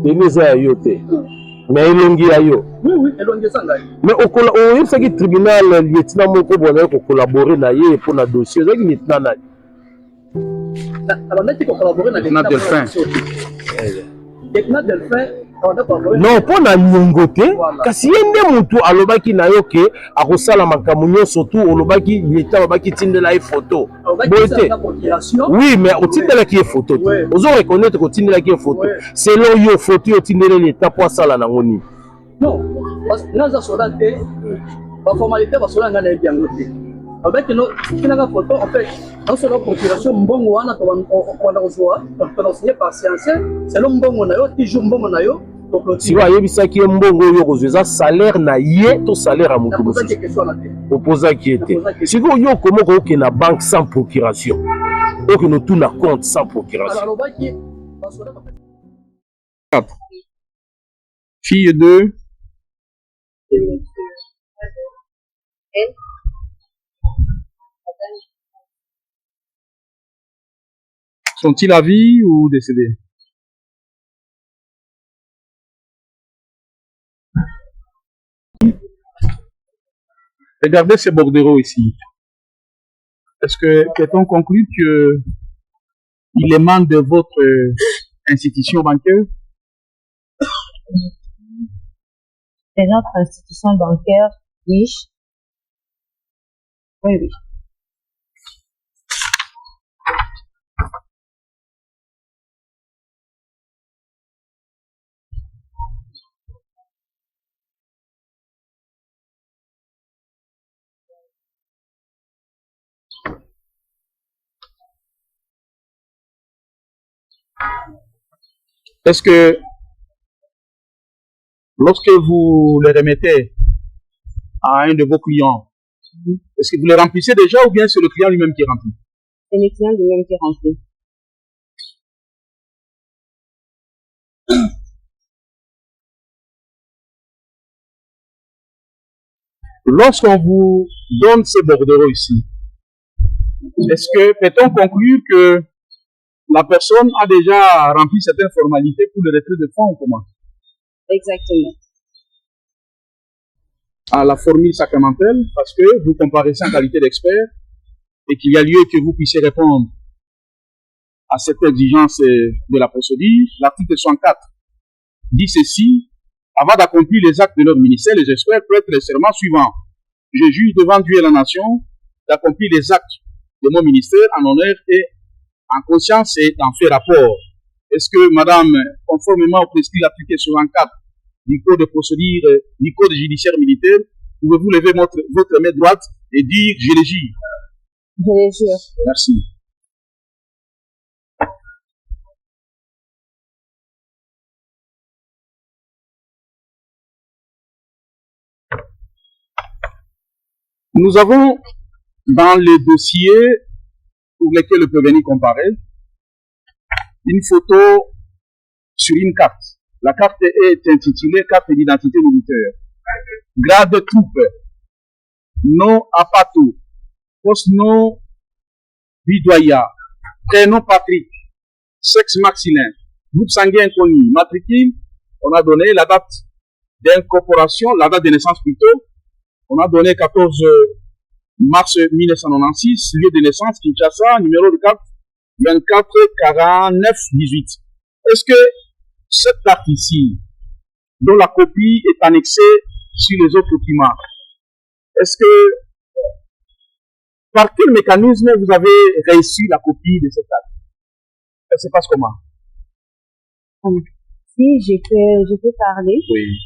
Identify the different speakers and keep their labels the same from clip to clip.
Speaker 1: Teneza ya yo te. Mais elongi ya yo.
Speaker 2: Oui, elongi sanga.
Speaker 1: Mais au yebisaki tribunal lieutenant moko boza ko collaborer na ye pour na dossier. Ezaki lieutenant na.
Speaker 2: Alors neti ko collaborer na lieutenant Delphin. Lieutenant Delphin non
Speaker 1: pour na niongo te kasi ye nde mutu alobaki na yo ke akosala makambo nyonso tu olobaki leta babaki tindela ye photo boye te oui mais otindelaki ye photo te ozo reconnaître que otindelaki ye photo selon yo photo yo otindeli leta po asala nango nini
Speaker 2: non naza soda te baformalité basola nga na yebi yango te avec no kinaka photo en fait dans la procuration mbongo wana on a reçoit on signé par séancier selon mbongo na yo toujours mbongo na yo
Speaker 1: si wa yebisaki ye mbongo yo kozwa salaire na ye to salaire à mutu mosusu opozaki ete sikoyo yo komo koke na banque sans procuration oke no tuna compte sans procuration
Speaker 3: fille 2 sont-ils à vie ou décédés? Regardez ces bordereaux ici. Est-ce que peut-on conclure que il émane de votre institution bancaire?
Speaker 4: C'est notre institution bancaire, oui. Oui, oui.
Speaker 3: Est-ce que lorsque vous les remettez à un de vos clients, est-ce que vous les remplissez déjà ou bien c'est le client lui-même qui remplit?
Speaker 4: C'est le client lui-même qui remplit.
Speaker 3: Lorsqu'on vous donne ces bordereaux ici, est-ce que peut-on conclure que la personne a déjà rempli certaines formalités pour le retrait de fonds ou comment?
Speaker 4: Exactement.
Speaker 3: À la formule sacramentelle, parce que vous comparaissez en qualité d'expert et qu'il y a lieu que vous puissiez répondre à cette exigence de la procédure. L'article 64 dit ceci: avant d'accomplir les actes de leur ministère, les experts prêtent le serment suivant: je juge devant Dieu et la nation d'accomplir les actes de mon ministère en honneur et en conscience et d'en faire rapport. Est-ce que, madame, conformément au prescrit l'article 64 du code de procédure, du code judiciaire militaire, pouvez-vous lever votre main droite et dire je le jure?
Speaker 4: Je le jure.
Speaker 3: Merci. Nous avons dans les dossiers pour lesquels le prévenu comparaît une photo sur une carte. La carte est intitulée carte d'identité militaire. Grade troupe, nom Apato, poste nom Bidoya, prénom Patrick, sexe masculin, groupe sanguin inconnu, matricule, on a donné la date d'incorporation, la date de naissance plutôt, on a donné 14 mars 1996, lieu de naissance Kinshasa, numéro de carte 24 49 18. Est-ce que cette carte ici, dont la copie est annexée sur les autres documents, est-ce que par quel mécanisme vous avez réussi la copie de cette carte? Ça se passe comment?
Speaker 4: Si je peux parler.
Speaker 3: Oui.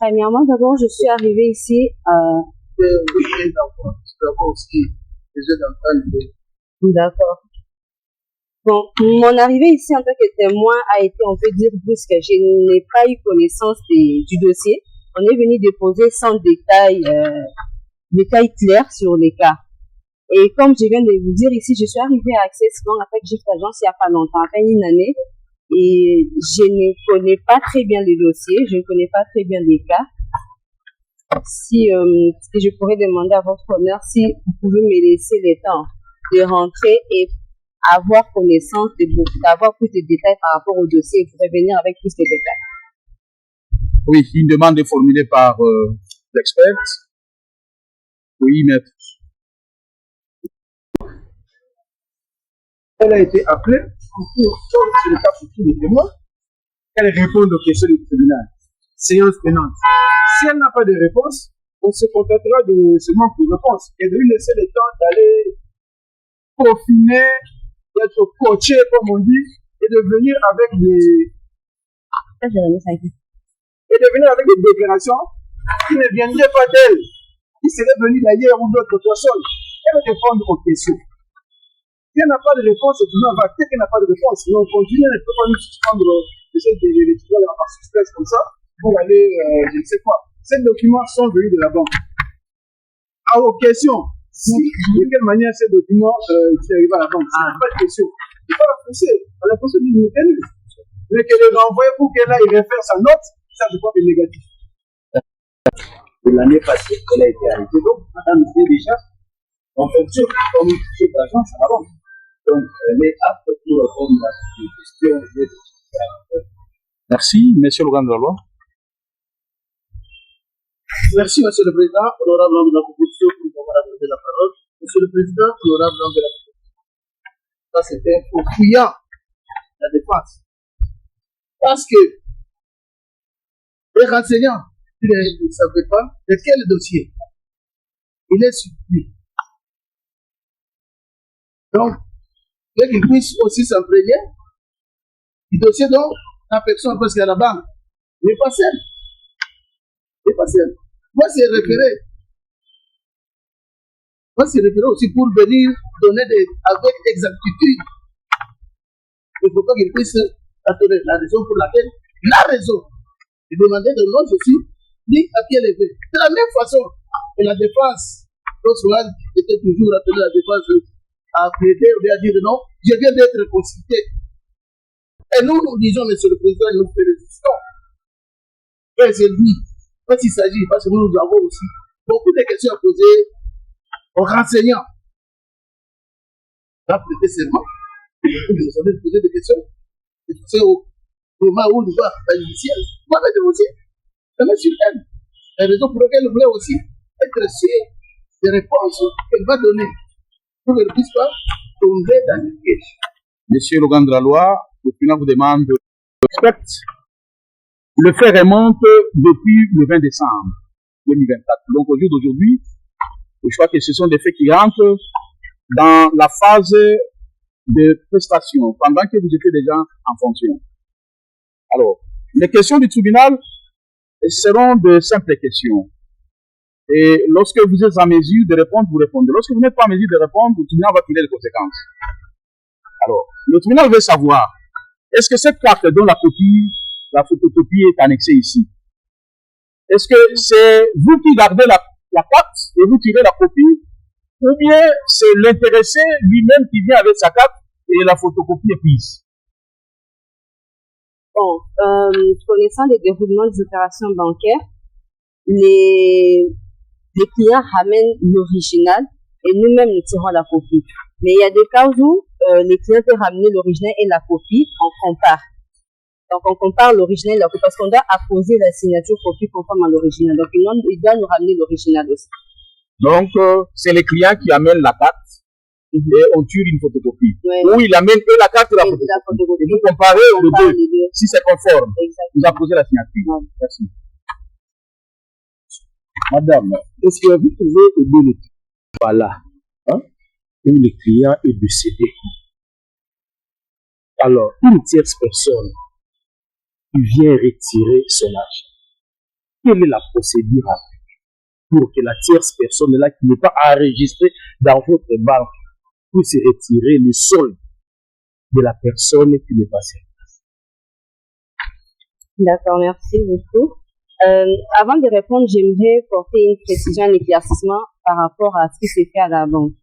Speaker 4: Premièrement, d'abord, je suis arrivée ici. D'accord. Bon, mon arrivée ici en tant que témoin a été, on peut dire, brusque. Je n'ai pas eu connaissance du dossier. On est venu déposer sans détail clairs sur les cas. Et comme je viens de vous dire ici, je suis arrivée à Access Bank, en fait, Gift Agence, il n'y a pas longtemps, à peine une année. Et je ne connais pas très bien les dossiers, je ne connais pas très bien les cas. Si je pourrais demander à votre honneur si vous pouvez me laisser le temps de rentrer et avoir connaissance, d'avoir plus de détails par rapport au dossier et vous revenir avec plus de détails.
Speaker 3: Oui, une demande est formulée par l'expert. Oui, maître.
Speaker 5: Elle a été appelée sur le cas pour tous les témoins. Elle répond aux questions du tribunal. Séance tenante. Si elle n'a pas de réponse, on se contentera de ce manque de réponse et de lui laisser le temps d'aller peaufiner, d'être coaché, comme on dit, et de venir avec des déclarations qui ne viendraient pas d'elle, qui seraient venues d'ailleurs ou d'autres personnes. Elle va répondre aux questions. Si elle n'a pas de réponse, le tribunal va dire qu'elle n'a pas de réponse. Sinon, on continue, elle ne peut pas nous suspendre les tribunaux par suspense comme ça pour aller, je ne sais quoi. Ces documents sont venus de la banque. Aux questions, si, de quelle manière ces documents sont arrivés à la banque. S'il n'y a pas de question, il ne faut pas la pousser. On la pousse d'une mécanisme. Mais qu'elle le renvoie pour qu'elle aille refaire sa note, ça je crois que c'est négatif.
Speaker 6: De l'année passée, elle a été arrêtée. Donc, madame sait déjà, en fonction comme chef d'agence à la banque. Donc, elle est apte pour répondre à ces questions.
Speaker 3: Merci, monsieur Logan de la loi.
Speaker 2: Merci, monsieur le président, honorable membre de la proposition, pour m'avoir donné la parole. Monsieur le président, honorable membre de la proposition. Ça, c'était au fouillant la défense. Parce que les renseignants, ils ne savaient pas de quel dossier il est surpris. Donc, dès qu'ils puissent aussi s'imprégner du dossier dont la personne, parce qu'à la banque, n'est pas celle. N'est pas celle. Moi, c'est référé. Moi, c'est référé aussi pour venir donner avec exactitude. Il faut pas qu'ils puissent donner la raison pour laquelle, la raison, de demander de nom aussi, dit à qui elle est venue. De la même façon que la défense, lorsqu'on était toujours appelé la défense à plaider ou à dire non, je viens d'être consulté. Et nous, nous disons, monsieur le président, nous félicitons. Et c'est lui. Quand il s'agit, parce que nous avons aussi beaucoup de questions à poser aux renseignants. Va prêter serment. Vous allez poser des questions. Des questions au moment où nous va la judiciaire. Moi, je vais aussi. Je mets sur elle. La raison pour laquelle nous voulons aussi être sûrs des réponses qu'elle va donner. Pour qu'elle ne puisse pas tomber dans le piège.
Speaker 3: Monsieur Logan de la loi, le tribunal vous demande de respecter. Le fait remonte depuis le 20 décembre 2024. Donc au jour d'aujourd'hui, je crois que ce sont des faits qui rentrent dans la phase de prestation, pendant que vous étiez déjà en fonction. Alors, les questions du tribunal seront de simples questions. Et lorsque vous êtes en mesure de répondre, vous répondez. Lorsque vous n'êtes pas en mesure de répondre, le tribunal va tirer les conséquences. Alors, le tribunal veut savoir, est-ce que cette carte dont la photocopie est annexée ici, est-ce que c'est vous qui gardez la carte et vous tirez la copie, ou bien c'est l'intéressé lui-même qui vient avec sa carte et la photocopie est prise?
Speaker 4: Bon, connaissant les déroulements des opérations bancaires, les clients ramènent l'original et nous-mêmes nous tirons la copie. Mais il y a des cas où les clients peuvent ramener l'original et la copie, on compare. Donc on compare l'original et la copie parce qu'on doit apposer la signature copie conforme à l'original. Donc il doit nous ramener l'original aussi.
Speaker 3: Donc c'est les clients qui amènent la carte et on tire une photocopie.
Speaker 4: Ouais.
Speaker 3: Ou il amène et la carte et la photocopie. Et vous comparez les deux. Si c'est conforme,
Speaker 4: Exactement.
Speaker 3: vous apposez la signature.
Speaker 4: Ouais.
Speaker 3: Merci. Madame,
Speaker 1: est-ce que vous pouvez aider le client? Voilà. Hein? Où le client est décédé. Alors, une tierce personne qui vient retirer son argent. Quelle est la procédure à faire pour que la tierce personne-là qui n'est pas enregistrée dans votre banque puisse retirer le solde de la personne qui n'est pas sur place?
Speaker 4: D'accord, merci beaucoup. Avant de répondre, j'aimerais porter une précision, un éclaircissement par rapport à ce qui s'est fait à la banque.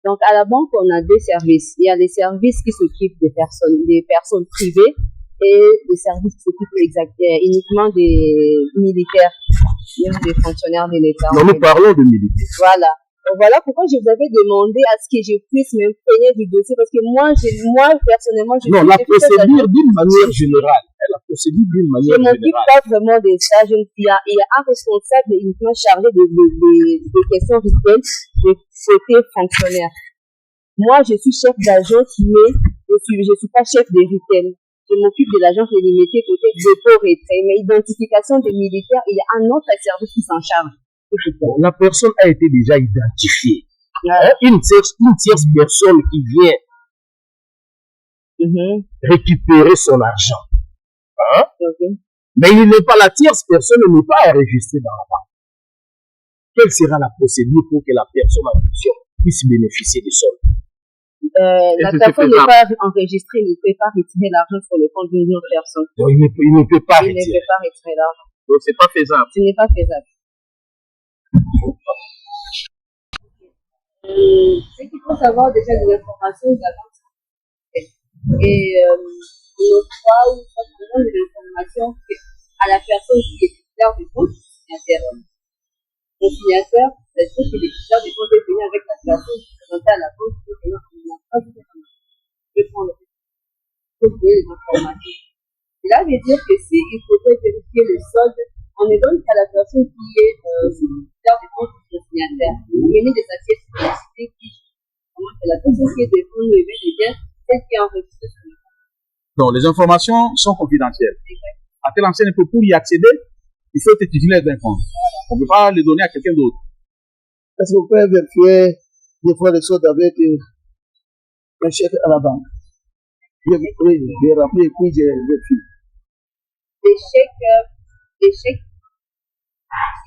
Speaker 4: Donc, à la banque, on a deux services. Il y a les services qui s'occupent des personnes privées et les services qui s'occupent uniquement des militaires, même des fonctionnaires de l'État.
Speaker 1: Non, nous parlons de militaires.
Speaker 4: Voilà. Voilà pourquoi je vous avais demandé à ce que je puisse m'imprégner du dossier, parce que moi personnellement,
Speaker 1: non, la procédure d'une manière générale. La procédure d'une manière
Speaker 4: générale. Je m'occupe pas vraiment de ça. Il y a un responsable uniquement chargé de questions rituelles de côté fonctionnaire. Moi, je suis chef d'agence, mais je suis pas chef de retail. Je m'occupe de l'agence délimitée côté dépôt-retrait, mais identification des militaires, il y a un autre service qui s'en charge.
Speaker 1: La personne a été déjà identifiée. Une tierce personne qui vient récupérer son argent. Mais il n'est pas la tierce personne, n'est pas enregistrée dans la banque. Quelle sera la procédure pour que la personne en question puisse bénéficier des soldes?
Speaker 4: La personne n'est pas enregistrée, il ne peut pas retirer l'argent sur le compte d'une autre personne.
Speaker 1: Donc, il ne peut pas retirer.
Speaker 4: Il ne peut pas retirer l'argent.
Speaker 1: Donc, c'est pas faisable.
Speaker 4: Ce n'est pas faisable. Ce qu'il faut savoir déjà de l'information de la banque. Et notre fois où on donne de l'information à la personne qui est titulaire du compte, le signateur, c'est-à-dire que le titulaire du compte est venu avec la personne qui est présentée à la banque pour venir prendre les informations. Cela veut dire que s'il faudrait vérifier le solde, on ne donne qu'à la personne qui est titulaire du compte du signataire. Venez de sa pièce d'identité qui la personne qui est devant nous, bien celle qui est enregistrée sur le compte.
Speaker 3: Donc, les informations sont confidentielles. À telle enseigne, pour y accéder, il faut être titulaire d'un compte. On ne peut pas les donner à quelqu'un d'autre.
Speaker 5: Est-ce que vous pouvez vérifier des fois les choses avec un chèque à la banque? Oui, j'ai rappelé, puis j'ai vérifié.
Speaker 4: Les chèques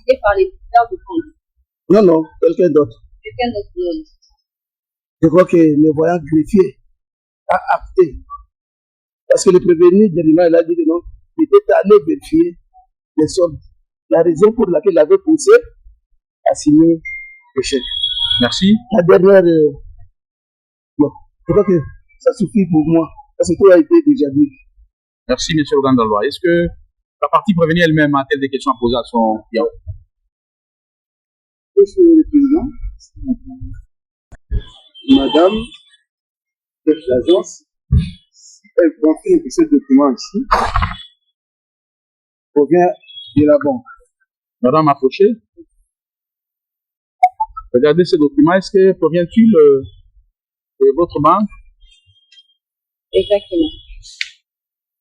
Speaker 4: signés par les titulaires du compte.
Speaker 5: Non, quelqu'un d'autre. Je crois que le voyant greffier a acté. Parce que le prévenu de l'imam a dit que non, il était allé vérifier les soldes. La raison pour laquelle il avait poussé à signer le chèque.
Speaker 3: Merci.
Speaker 5: La dernière, je crois que ça suffit pour moi. Parce que tout a été déjà dit.
Speaker 3: Merci, M. Ogandalwa. Est-ce que la partie prévenue elle-même a-t-elle des questions à poser à son client?
Speaker 5: Monsieur le Président, Madame, chef d'agence, si elle confirme que ce document ici provient de la banque.
Speaker 3: Madame Approché, regardez ce document, est-ce que provient-il de votre banque?
Speaker 4: Exactement.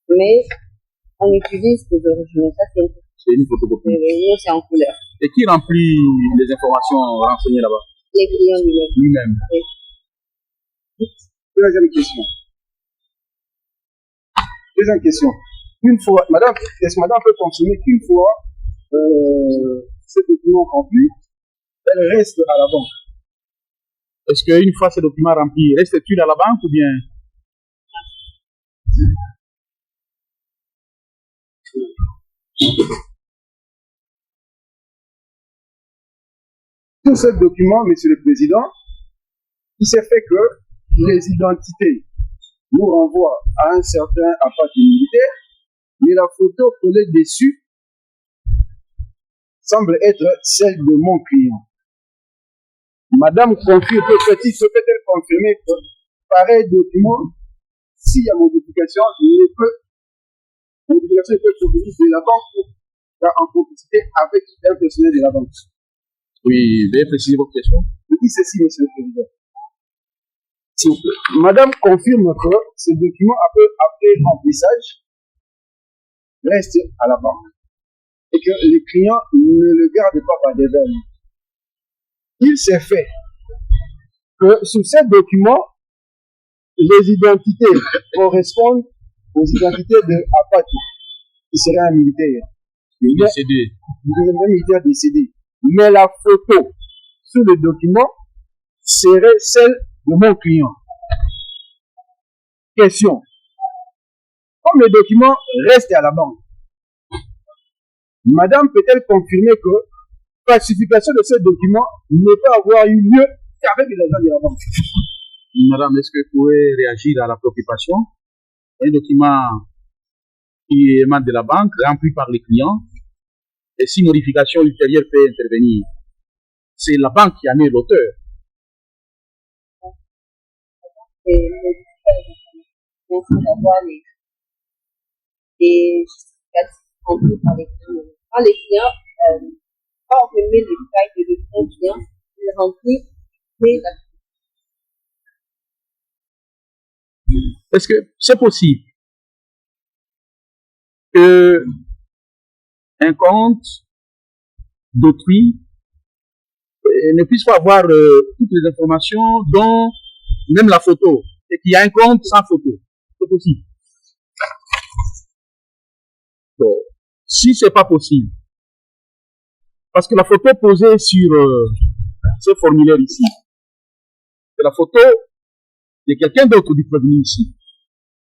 Speaker 4: Mais on utilise des originaux. Ça,
Speaker 3: c'est une photocopie.
Speaker 4: Nous, c'est en couleur.
Speaker 3: Et qui remplit les informations renseignées là-bas?
Speaker 4: Les clients
Speaker 3: lui-même.
Speaker 4: Oui.
Speaker 5: Deuxième question. Une fois, madame, est-ce que madame peut confirmer qu'une fois ce document rempli, elle reste à la banque?
Speaker 3: Est-ce qu'une fois ce document rempli, reste-t-il à la banque ou bien?
Speaker 5: Tout ce document, Monsieur le Président, il s'est fait que les identités nous renvoient à un certain appareil militaire, mais la photo collée dessus semble être celle de mon client. Madame confirme, peut-elle confirmer que pareil document, s'il y a modification, la modification peut provenir de la banque en complicité avec un personnel de la banque.
Speaker 3: Oui, veuillez préciser votre question.
Speaker 5: Je dis ceci, Monsieur le Président. S'il vous plaît. Madame confirme que ce document, après remplissage, reste à la banque et que les clients ne le gardent pas par dédain. Il s'est fait que sur ces documents, les identités correspondent aux identités de Apati, qui serait un militaire.
Speaker 3: Décédé.
Speaker 5: Un militaire décédé. Mais la photo sur le document serait celle de mon client. Question. Comme le document reste à la banque, madame peut-elle confirmer que falsification de ce document ne peut avoir eu lieu qu'avec les agents de la banque?
Speaker 3: Madame, est-ce que vous pouvez réagir à la préoccupation? Un document qui émane de la banque, rempli par les clients, et si modification ultérieure peut intervenir, c'est la banque qui en est l'auteur.
Speaker 4: Merci d'avoir les justificatifs remplis par les clients. Quand les clients, quand on remet les détails de le client, il remplit les actes.
Speaker 3: Est-ce que c'est possible que un compte d'autrui ne puisse pas avoir toutes les informations, dont même la photo, et qu'il y a un compte sans photo? C'est possible. Bon, si c'est pas possible, parce que la photo posée sur ce formulaire ici, c'est la photo de quelqu'un d'autre du prévenu ici,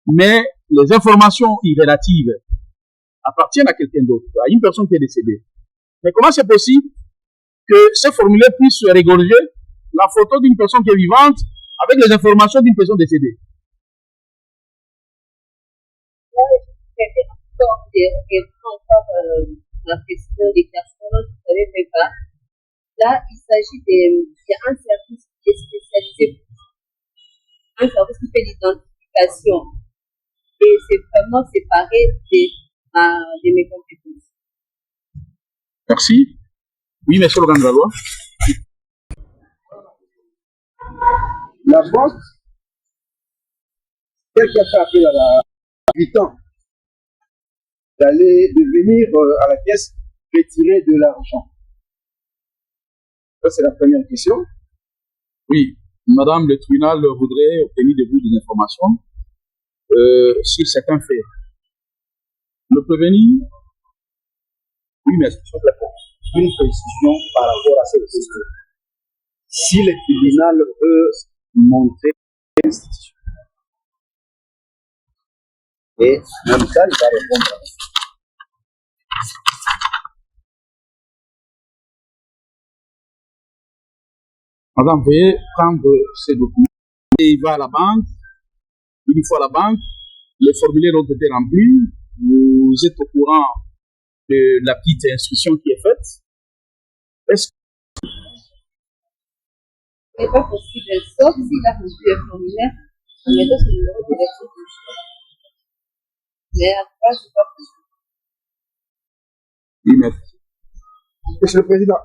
Speaker 3: mais les informations irrélatives appartiennent à quelqu'un d'autre, à une personne qui est décédée. Mais comment c'est possible que ce formulaire puisse regorger la photo d'une personne qui est vivante avec les informations d'une personne décédée?
Speaker 4: La question des personnes, vous savez même pas. Là, il s'agit il y a un service qui est spécialisé, un service qui fait l'identification. Et c'est vraiment séparé de mes compétences.
Speaker 3: Merci. Oui, monsieur le Gandalois.
Speaker 5: La banque, quel qui a fait appel à la 8 ans, de venir à la caisse retirer de l'argent. Ça, c'est la première question.
Speaker 3: Oui, madame, le tribunal voudrait obtenir de vous des informations sur certains faits. Le prévenu, oui, mais sur la porte.
Speaker 5: Une précision par rapport à cette question. Si le tribunal veut montrer l'institution, et même ça, il va répondre.
Speaker 3: Madame, veuillez prendre ces documents. Et il va à la banque. Une fois à la banque, les formulaires ont été remplis. Vous êtes au courant de la petite instruction qui est faite. Est-ce que
Speaker 4: Ce n'est pas possible, sauf s'il a reçu un formulaire en mettant son numéro de téléphone. Mais après, ce n'est pas possible.
Speaker 3: oui, maître.
Speaker 5: Monsieur le Président,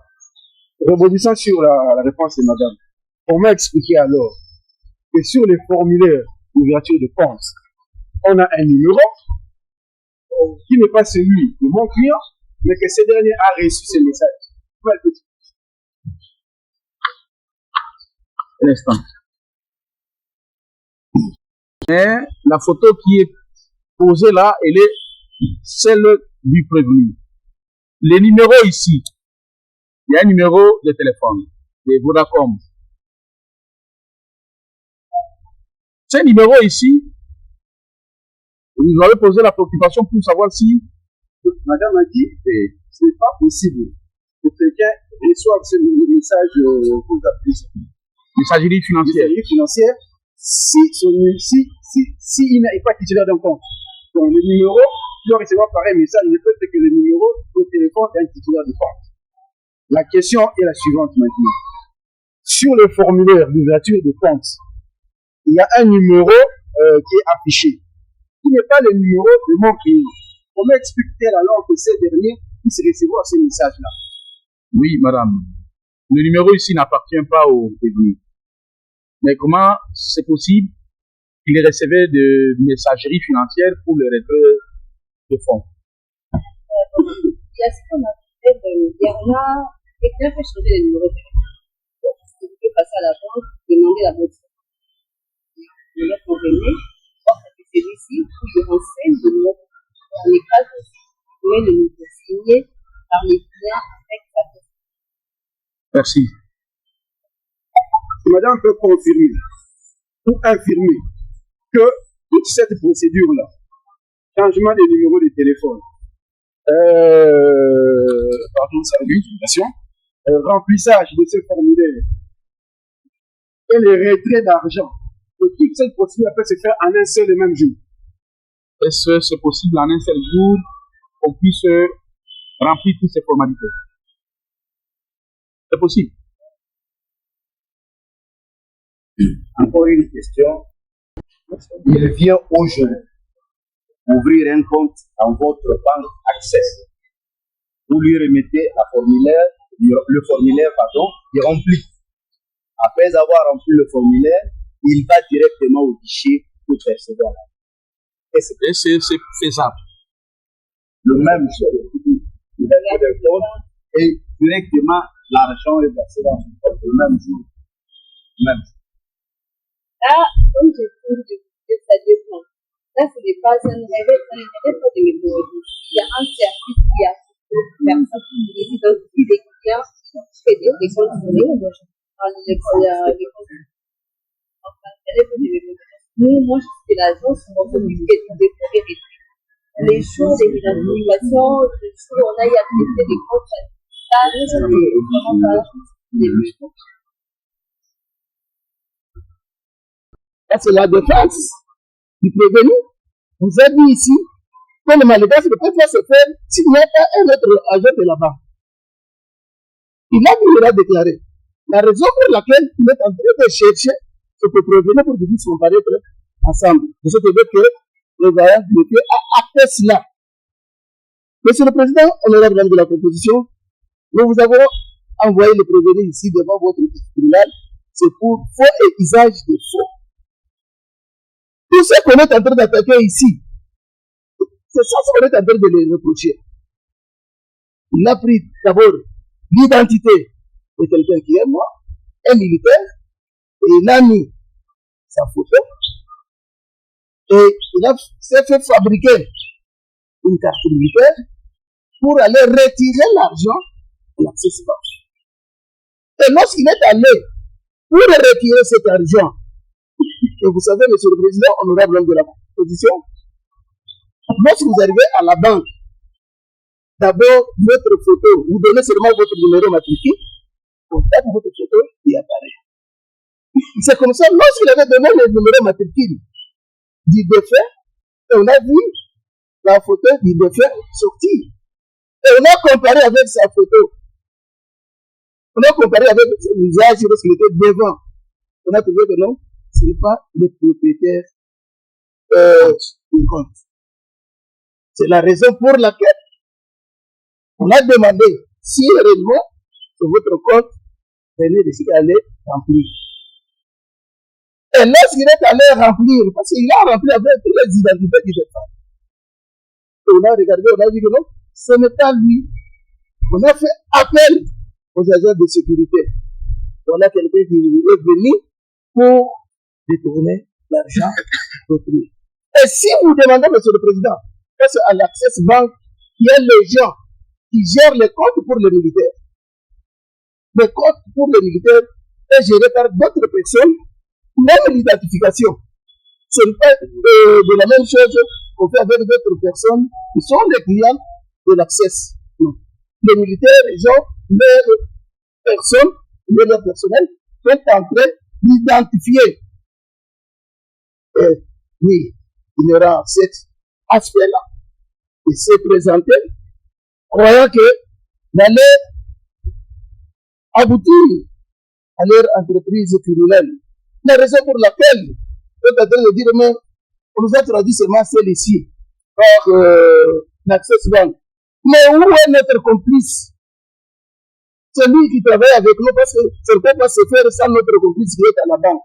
Speaker 5: rebondissant sur la réponse de madame, on m'a expliqué alors que sur les formulaires d'ouverture de compte, on a un numéro qui n'est pas celui de mon client, mais que ce dernier a reçu ce message.
Speaker 3: Un instant. Mais la photo qui est posée là, elle est celle du prévenu. Les numéros ici, il y a un numéro de téléphone de Vodacom. Ce numéro ici, vous avez posé la préoccupation pour savoir si...
Speaker 5: Madame a dit que ce n'est pas possible que quelqu'un reçoive ce message
Speaker 3: messagerie financière.
Speaker 5: Si il n'est pas titulaire d'un compte. Donc le numéro, il doit recevoir pareil message, il ne peut être que le numéro de téléphone d'un titulaire de compte. La question est la suivante maintenant. Sur le formulaire d'ouverture de compte, il y a un numéro qui est affiché, qui n'est pas le numéro de mon client. Comment explique-t-elle alors que ces derniers puissent recevoir ce message-là?
Speaker 3: Oui, madame. Le numéro ici n'appartient pas au prévenu. Mais comment c'est possible qu'il recevait de messagerie financière pour le retrait de fonds?
Speaker 4: Il y a ce qu'on appelle, quelqu'un fait changer le numéro de téléphone. Vous pouvez passer à la banque, demander la banque. Le numéro convenu, c'est celui-ci, où je renseigne le numéro. Dans les cas où le numéro signé par les clients avec sa personne.
Speaker 3: Merci.
Speaker 5: Madame peut confirmer ou infirmer que toute cette procédure-là, changement de numéro de téléphone, remplissage de ce formulaire et le retrait d'argent, que toute cette procédure peut se faire en un seul et même jour.
Speaker 3: Est-ce que c'est possible en un seul jour qu'on puisse remplir toutes ces formalités? C'est possible.
Speaker 6: Encore une question. Il vient aujourd'hui ouvrir un compte dans votre banque Access. Vous lui remettez le formulaire, il remplit. Après avoir rempli le formulaire, il va directement au guichet pour percevoir. Et c'est faisable. Le même jour, il va faire le compte et directement l'argent est versé dans son compte le même jour.
Speaker 4: Là, comme je dis, ça dépend. Là, ce n'est pas un réveil, ça n'est pas de méthodologie. Il y a un service qui a personne qui dit donc si les clients font des comptes sur les comptes. Nous, moi, je suis l'agence, on s'occupe de déployer des trucs. Les jours de l'application, les jours où on a accepté des comptes, ça, c'est vraiment pas
Speaker 5: Ça, c'est la défense du prévenu. Vous avez dit ici, quand le malgache ne peut pas se faire s'il n'y a pas un autre agent de la banque. Il a déclaré. La raison pour laquelle il est en train de chercher ce que prévenu pour qu'ils puissent comparaître ensemble. De ce fait que le vaillant a acté cela. Monsieur le Président, honorable membre de la proposition, nous vous avons envoyé le prévenu ici devant votre tribunal. C'est pour faux et usage de faux. Tout ce qu'on est en train d'attaquer ici, c'est ça qu'on est en train de les reprocher. Il a pris d'abord l'identité de quelqu'un qui est mort, un militaire, et il a mis sa photo, et il s'est fait fabriquer une carte militaire pour aller retirer l'argent de l'Access Bank. Et lorsqu'il est allé pour retirer cet argent, et vous savez, monsieur le Président, honorable homme de la position, lorsque vous arrivez à la banque, d'abord, votre photo, vous donnez seulement votre numéro matricule, on tape votre photo et apparaît. C'est comme ça, lorsqu'il avait donné le numéro matricule du défunt, on a vu la photo du défunt sortir. Et on a comparé avec sa photo. On a comparé avec son visage lorsqu'il était devant. On a trouvé que non, ce n'est pas le propriétaire du compte. C'est la raison pour laquelle on a demandé si réellement sur votre compte venez décider d'aller remplir. Et lorsqu'il est allé remplir, parce qu'il a rempli avec toutes les identités du défunt, on a regardé, on a dit que non, ce n'est pas lui. On a fait appel aux agents de sécurité. On a quelqu'un qui est venu pour détourner l'argent d'autrui. Et si vous demandez, monsieur le Président, parce qu'à l'Access Bank, il y a les gens qui gèrent les comptes pour les militaires. Le compte pour les militaires est géré par d'autres personnes, même l'identification. Ce n'est pas de la même chose qu'on fait avec d'autres personnes qui sont les clients de l'Access. Les militaires, ils ont leurs personnes, leur personnel, sont en train d'identifier. Oui, il y aura cet aspect-là. Il s'est présenté, croyant que d'aller aboutir à leur entreprise criminelle. La raison pour laquelle on est en train de dire, mais on nous a traduit seulement celle-ci par l'Access Bank. Mais où est notre complice? Celui qui travaille avec nous, parce que ça ne peut pas se faire sans notre complice qui est à la banque.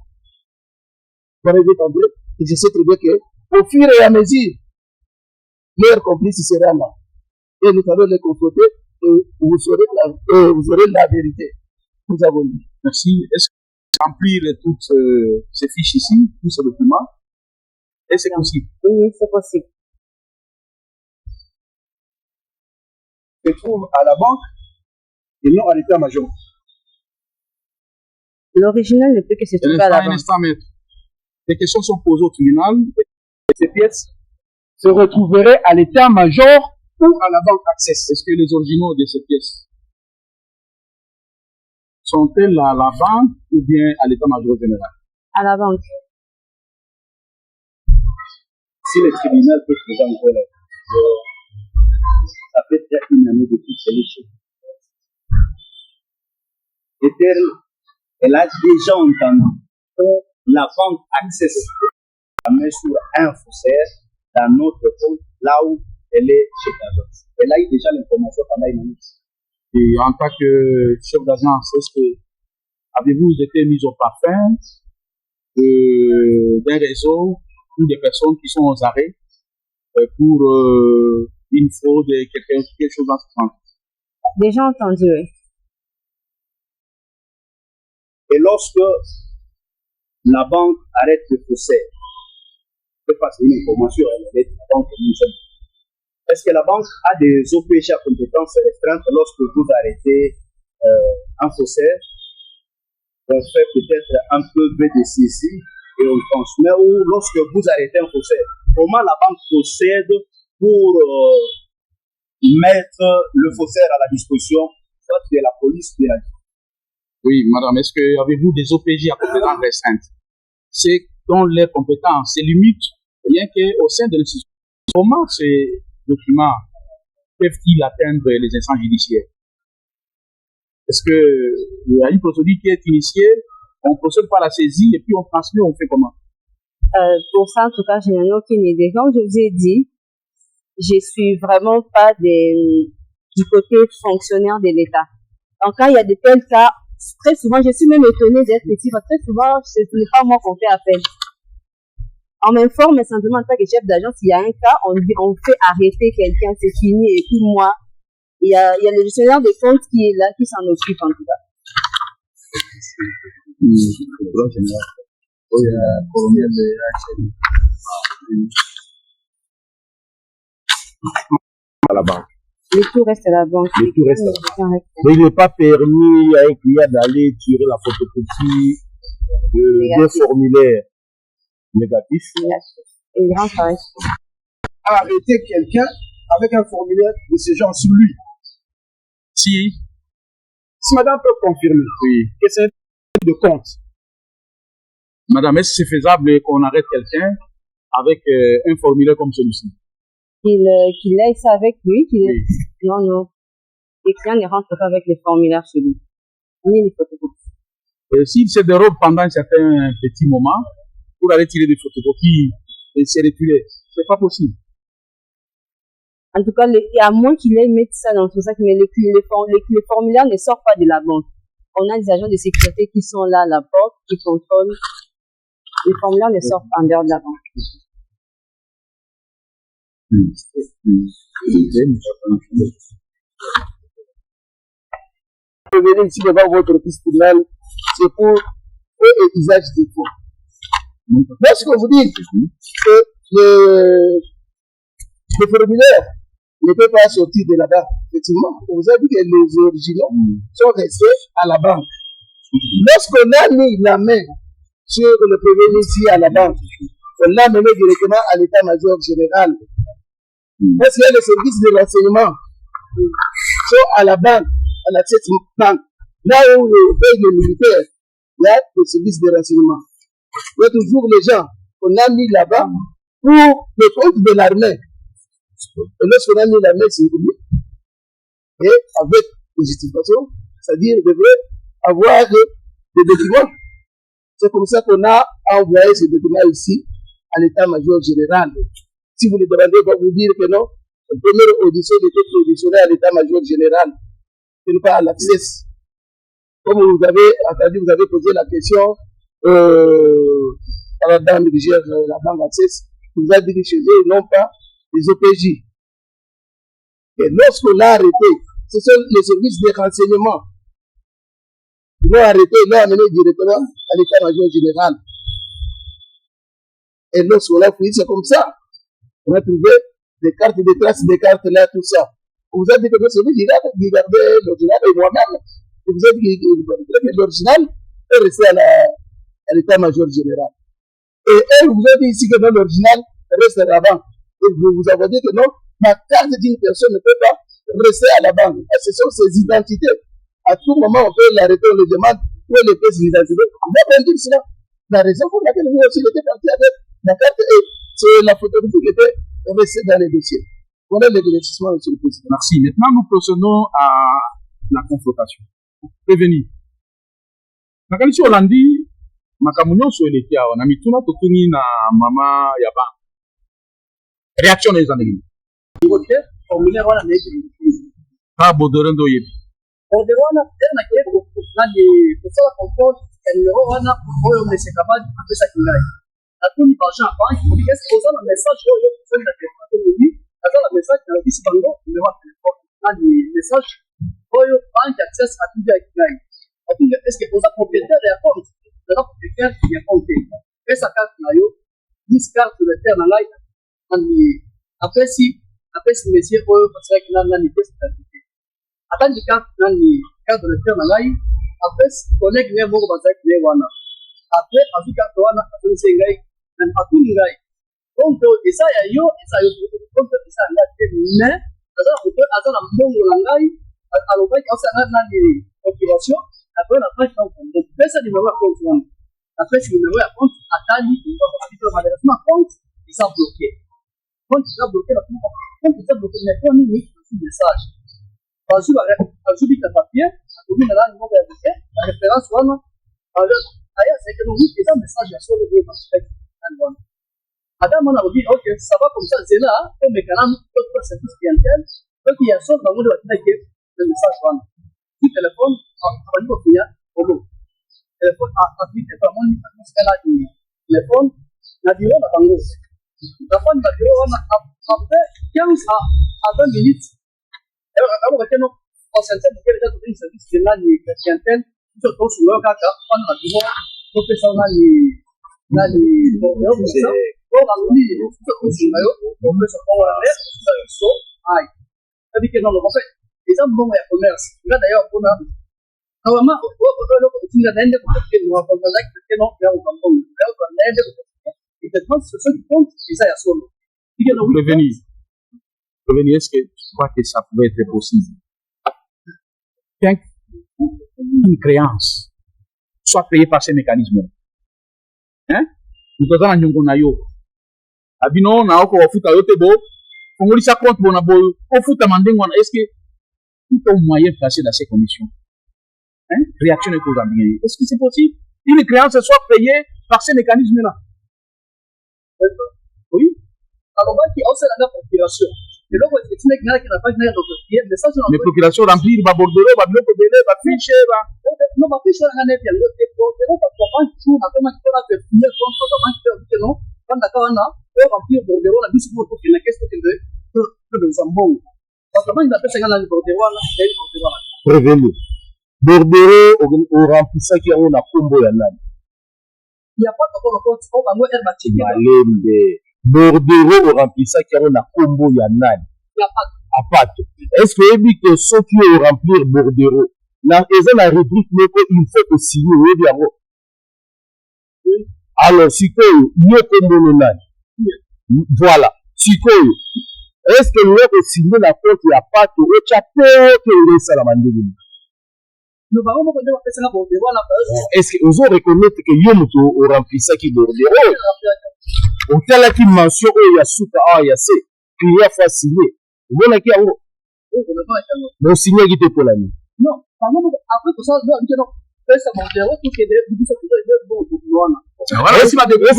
Speaker 5: Vous avez entendu? Et je sais très bien qu'au fur et à mesure, leur complice sera là. Et nous allons les confronter et vous aurez la vérité. Nous avons dit.
Speaker 3: Merci. Est-ce que remplir toutes ces fiches ici, tous ces documents, est-ce possible?
Speaker 4: Oui, c'est possible.
Speaker 5: Se trouve à la banque et non à l'état-major.
Speaker 4: L'original ne peut que se trouver à la banque.
Speaker 3: Un instant, maître. Les questions sont posées au tribunal.
Speaker 5: Ces pièces se retrouveraient à l'état-major ou à la banque Access.
Speaker 3: Est-ce que les originaux de ces pièces sont-elles à la banque ou bien à l'état-major général?
Speaker 4: À la banque.
Speaker 6: Si le tribunal peut présenter encore la ça fait déjà une année depuis l'élection. Et elle a déjà entendu la banque accesse la main sur un faussaire dans notre compte, là où elle est chez l'agence. Elle a eu déjà l'information pendant une année.
Speaker 3: Et en tant que chef d'agence, est-ce que avez-vous été mis au parfum d'un réseau ou des personnes qui sont aux arrêts pour une fraude, quelque chose dans ce sens?
Speaker 4: Déjà entendu, oui.
Speaker 6: Et lorsque la banque arrête le faussaire, je peux passer une information, elle est la banque est-ce que la banque a des OPG à compétences restreintes lorsque vous arrêtez un faussaire? On fait peut-être un peu de saisie et on transmet, ou lorsque vous arrêtez un faussaire, comment la banque procède pour mettre le faussaire à la disposition soit de la police ou de la justice?
Speaker 3: Oui, madame, est-ce que avez-vous des OPJ à compétences restreintes? C'est dans les compétences, c'est limite, rien qu'au sein de l'institution. Comment ces documents peuvent-ils atteindre les instances judiciaires? Est-ce qu'il y a une procédure qui est initiée, on procède par la saisie et puis on transmet, on fait comment?
Speaker 4: Pour ça, en tout cas, je n'en ai aucune idée. Comme je vous ai dit, je suis vraiment pas du côté fonctionnaire de l'État. En cas, il y a de tels cas, très souvent, je suis même étonnée d'être ici, parce que très souvent, ce n'est pas moi qu'on fait appel. On m'informe simplement en tant que chef d'agence, il y a un cas, on fait arrêter quelqu'un, c'est fini, et puis moi, il y a le gestionnaire des comptes qui est là, qui s'en occupe en tout cas.
Speaker 1: À la banque.
Speaker 4: Le tout reste à la banque.
Speaker 1: Le tout reste à la banque. Mais il n'est pas permis à un client d'aller tirer la photocopie d'un formulaire négatif.
Speaker 4: Et il rentre avec.
Speaker 5: Arrêter quelqu'un avec un formulaire de ce genre sur lui.
Speaker 3: Si
Speaker 5: madame peut confirmer, oui, que c'est de compte.
Speaker 3: Madame, est-ce que c'est faisable qu'on arrête quelqu'un avec un formulaire comme celui-ci?
Speaker 4: Qu'il ait ça avec lui,
Speaker 3: oui.
Speaker 4: Non. Les clients ne rentrent pas avec les formulaires sur lui, ni les photocopies.
Speaker 3: S'il se dérobe pendant un certain petit moment, pour aller tirer des photocopies et se retirer, c'est pas possible.
Speaker 4: En tout cas, il y a moins qu'il ait mis ça dans tout ça, mais les formulaires ne sortent pas de la banque. On a des agents de sécurité qui sont là à la porte, qui contrôlent. Les formulaires ne sortent en dehors de la banque.
Speaker 5: Venez ici devant votre piste finale, c'est pour eux et usage des fonds. Lorsque vous dites que le formulaire ne peut pas sortir de la banque, effectivement, vous avez dit que les originaux sont restés à la banque. Lorsqu'on a mis la main sur le premier ici à la banque, on l'a mené directement à l'état-major général. Parce qu'il y a les services de renseignement sont à la banque, à la tête banque. Là où on paye les militaires, il y a le service de renseignement. Il y a toujours les gens qu'on a mis là-bas pour le compte de l'armée. Et lorsqu'on a mis l'armée, c'est public. Et avec les justifications, c'est-à-dire qu'il devrait avoir des documents. C'est comme ça qu'on a envoyé ces documents ici à l'état-major général. Si vous le demandez, on va vous dire que non. La première audition était auditionnée à l'état-major général. Ce n'est pas à l'accès. Comme vous avez entendu, vous avez posé la question à la dame qui gère la banque Access. Vous avez dit que chez eux, ils n'ont pas les OPJ. Et lorsqu'on l'a arrêté, ce sont les services de renseignement. Ils l'ont arrêté, ils l'ont amené directement à l'état-major général. Et lorsqu'on l'a fouillé, c'est comme ça. On a trouvé des cartes, des traces, des cartes là, tout ça. On vous a dit que c'est vous qui regardez l'original et moi-même. Et vous avez dit que l'original est resté à l'état-major général. Et elle vous a dit ici que l'original reste à la banque. Et vous avez dit que non, ma carte d'une personne ne peut pas rester à la banque. Et ce sont ses identités. À tout moment, on peut l'arrêter, on le demande où elle est ses identités. On va bien dire cela. La raison pour laquelle vous aussi était parti avec la carte, c'est la photographie qui était restée dans les dossiers. Voilà l'éclaircissement, monsieur le président.
Speaker 3: Merci. Maintenant, nous procédons à la confrontation. Prévenir. Nakanishi Olandi, Makamunyoso eleki awa na mituna totuni na mama ya ba. Réaction des amis.
Speaker 2: Côté formulaire wana na yebi.
Speaker 3: Pas Baudouin ndo yebi.
Speaker 2: Baudouin wana tena kile na di kusala contrôle ya numéro wana oyo monsieur Kabadi apesa kingai. Atuni l'argent en banque, il est posé un message oyo sur la téléphone lui, ata la message na bisi bango numéro de téléphone. Na di message oyo banque access à tout ya kingai. Atuni est-ce que posa propriétaire ya compte, le propriétaire ya compte. Pesa carte na yo, 10 cartes de terre na ngai. Après si monsieur oyo parce que na ni test d'activité. Atandi carte na ni carte de terre na ngai. Après collègue ne moko bazaki ne wana. Après azu carte wana atuni sengai. And atuni ngai. Donc esa ya yo donc esa na te mais azala mbongo na ngai alobaki asa na ni population après la page donc pesa ni mwa compte wana. Après si numéro ya compte atali malheureusement compte ils sont bloqués. Quand tu as bloqué la message. Vas-y, tu papier, tu mets là le nom de la référence, c'est que nous avons un message sur le web. Adam, on a dit, ok, ça va comme ça, c'est là, comme les canaux, d'autres services clientèle, donc il y a chose dans le monde de le message. Tu téléphones, on va dire au client, au lot. Téléphone, à plus de temps, on dit, téléphone, la durée, la bangose. La fin de la vidéo, après 15 à 20 minutes, alors que nous, en synthèse, nous avons un service de la clientèle, tout au sur le cas, on a dit, on fait ça, on a dit, on a dit, on a dit, on fait ça, on a l'air, ça, aïe. C'est-à-dire que dans le conseil, les hommes vont à commerce. Là, d'ailleurs, on a, normalement, on a l'aide pour que nous avons un acte que nous avons l'aide pour et peut-être c'est ce qui compte, et ça y a solo.
Speaker 3: Revenir, est-ce que tu crois que ça pouvait être possible qu'une créance soit créée par ces mécanismes? Hein? Nous avons un Nyongonayo. Abino, na oko wafuta yote bo, kongolisa compte bona bo, wafuta mandengwana, est-ce que tout est moyen de passer dans ces conditions? Hein? Réaction est aux amis. Est-ce que c'est possible? Une créance soit payée par ces mécanismes-là? Oui.
Speaker 2: Alors, il y a aussi la population. Et donc, c'est une qui n'a pas de message.
Speaker 3: Les populations remplies, va borderer, va bloquer, va ficher, va.
Speaker 2: Non, va ficher, on a bien le dépôt. Et donc, on va toujours, on a comment faire la prière contre le banque de non. Quand d'accord, on a, on va remplir bordereau, la mise pour qu'il y ait qu'est-ce que nous avons. Parce que il appelle ça dans le bordereau, on a fait le bordereau.
Speaker 1: Prévenu. Bordereau, on remplit ça qui a un combo à l'âme.
Speaker 2: Il n'y a pas de compte, on va voir Herbatique.
Speaker 1: Bordereau remplissage qui a un combo yanal. À part. Est-ce que vous que ceux qui ont rempli Bordereau, là, ils ont la rubrique, mais il faut que signer, oui, bien. Alors, si que mieux combo yanal. Voilà. Si que est-ce que nous avons signé la compte, il n'y a pas de chapeau que vous avez salamandé? Est-ce que vous reconnaissez que Yom a rempli ça qui Bordereau? On t'a la qui mention, il y a Souka, il y a C, puis il y a fois signé. Vous voyez qui a mon signé qui était pour la nuit.
Speaker 2: Non, après tout ça, non, ça Bordereau, tout est
Speaker 1: voilà, si ma découvrir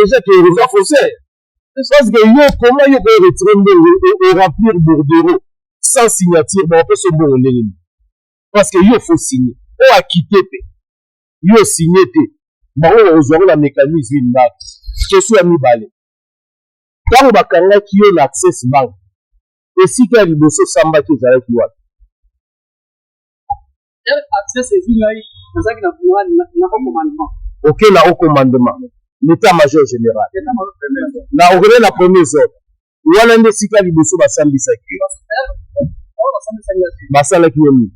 Speaker 1: déjà que les gens faisaient. Parce que yo, comment yo peut retirer remplir Bordereau sans signature, bon, on peut se bon parce que yo faut signer. On a quitté, yo signé, bon, on aura la mécanisme une date. Je suis ami balé. Quand on va connaître qui est l'accès banque, et si tu as une dossier samba qui est avec toi.
Speaker 2: Accès c'est une commandement.
Speaker 1: Ok, là au commandement. L'état-major général. Là, on regarde la première zone. Ou alors, on a si tu as une dossier bassambi saki. Basala qui est mis.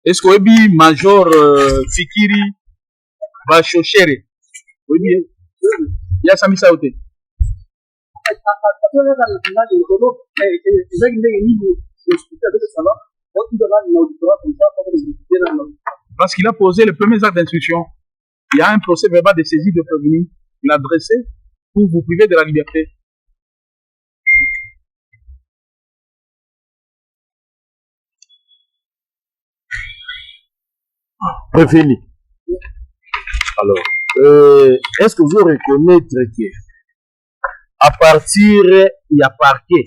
Speaker 3: Est-ce que Major Fikiri va chercher Oui, bien. Il y a Sami Saoté. Parce qu'il a posé les premiers actes d'instruction. Il y a un procès verbal de saisie de prévenu. Il a dressé pour vous priver de la liberté.
Speaker 1: Prévenu. Alors, est-ce que vous reconnaître que à partir ya parquet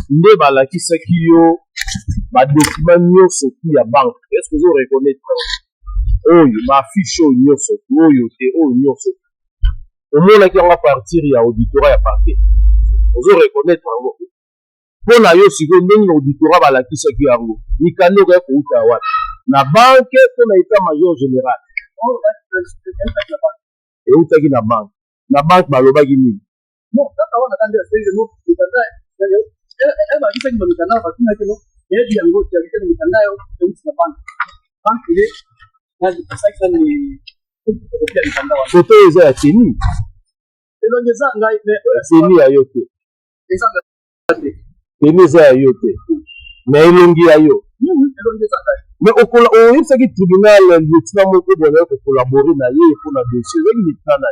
Speaker 1: nde balakisaki yo badocument nyonso tu ya banque? Est-ce que vous reconnaître oyo baafishe oyo nyonso tu oyo te oyo nyonso omonaki yango à partir ya auditorat ya parquet? ozo reconnaître yango mpo na yo sikoyo ndenge na auditorat balakisaki yango mikanda okoya kouta wapi na banke to na état major général? eutaki na banke balobaki nini? foto eza ya teni teni ya yo te, teni eza ya yo te, me elongi ya yo. Mais oyebisaki tribunal lieutenant moko boye kokolabore na ye mpona dossier ezaki lieutenant na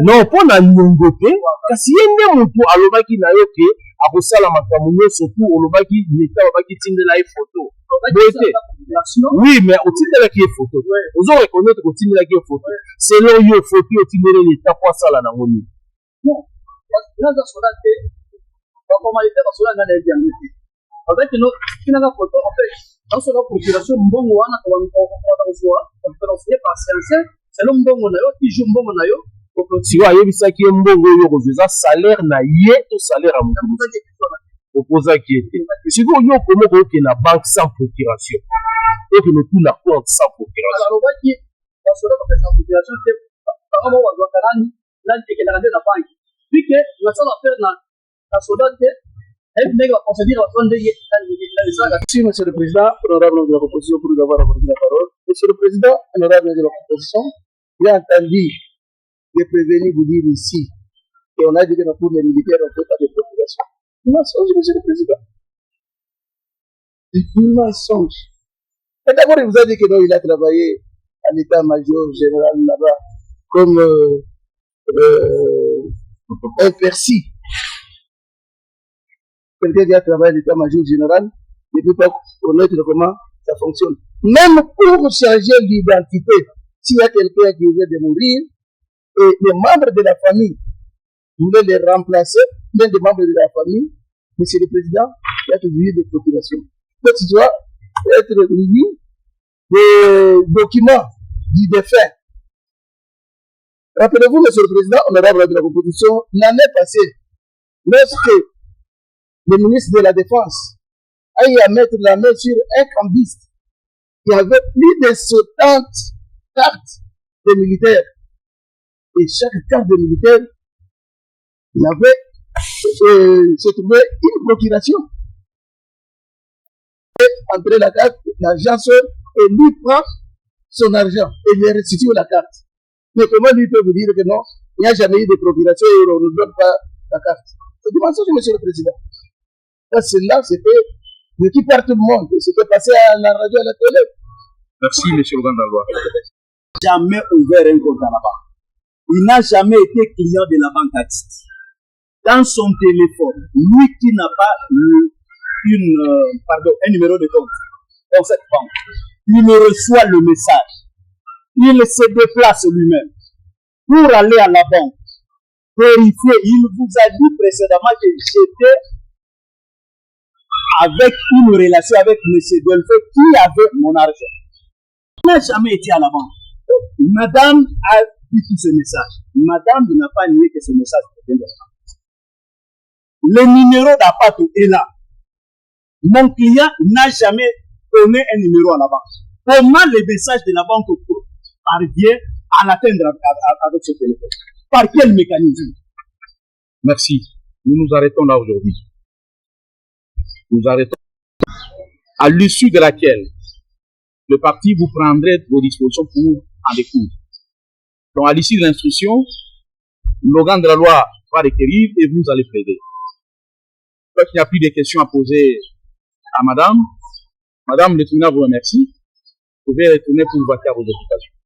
Speaker 1: non mpo na niongo te, kasi ye nde motu alobaki na yo ke akosala makambo nyonso tu olobaki leta babaki tindela ye foto boye te. Oui, mais otindelaki ye foto ozo reconnaître kotindelaki ye foto selon yo foto otindeli leta po asala nango nini?
Speaker 2: naza sola te baformalité basola nga na yebi yango te avec kinanga photo en fait nasola procuration mbongo wana kozwa opensiye par sincere selon mbongo na yo iju mbongo na yo
Speaker 1: siko ayebisaki ye mbongo oyo kozwa eza salaire na ye to salaire ya motu opozaki ye te. sikoyo yo okoma okokende na banque sans procuration okende tout na compte sans procuration
Speaker 2: alobaki basola bapesa procuration te bango moko bazwaka nani ekelaka nde na banque puisque la seule affaire na soldat
Speaker 5: Merci, Monsieur le Président, honorable de la proposition, pour nous avoir accordé la parole. Monsieur le Président, honorable de la proposition, j'ai entendu les prévenus vous dire ici qu'on a dit que pour les militaires, on ne fait pas de procuration. Mensonge, Monsieur le Président. Mensonge. Et d'abord, il vous a dit que non, il a travaillé à l'état-major général là-bas comme un persil. Quelqu'un qui a travaillé à l'état-major général ne peut pas connaître comment ça fonctionne. Même pour changer l'identité, s'il y a quelqu'un qui vient de mourir, et les membres de la famille voulaient les remplacer, l'un des membres de la famille, Monsieur le Président, il y a toujours des procurations. Donc, tu dois être réuni des documents du défunt. Rappelez-vous, Monsieur le Président, honorable de la proposition, l'année passée, lorsque le ministre de la Défense a eu à mettre la main sur un cambiste qui avait plus de 70 cartes de militaires. Et chaque carte de militaire, il avait se trouvait une procuration. Et entre la carte, l'agent et lui prend son argent et lui restitue la carte. Mais comment lui peut vous dire que non, il n'y a jamais eu de procuration et on ne donne pas la carte? C'est du mensonge, Monsieur le Président. Parce que là, c'était de qui perd tout le monde. C'était passé à la radio et à la télé.
Speaker 3: Merci, Monsieur le Gandalwa.
Speaker 6: Jamais ouvert un compte à la banque. Il n'a jamais été client de la banque Axis. Dans son téléphone, lui qui n'a pas un numéro de compte dans cette banque, il reçoit le message. Il se déplace lui-même pour aller à la banque, vérifier. Il vous a dit précédemment que j'étais avec une relation avec M. Delphe qui avait mon argent. Il n'a jamais été à la banque. Madame a dit tout ce message. Madame n'a pas nié que ce message était de la banque. Le numéro d'Apato est là. Mon client n'a jamais donné un numéro à la banque. Comment le message de la banque parvient à l'atteindre avec ce téléphone? Par quel mécanisme?
Speaker 3: Merci. Nous nous arrêtons là aujourd'hui. Nous arrêtons. À l'issue de laquelle le parti vous prendrait vos dispositions pour en découdre. Donc, à l'issue de l'instruction, l'organe de la loi va requérir et vous allez plaider. Il n'y a plus de questions à poser à madame. Madame, le tribunal vous remercie. Vous pouvez retourner pour vaquer à vos occupations.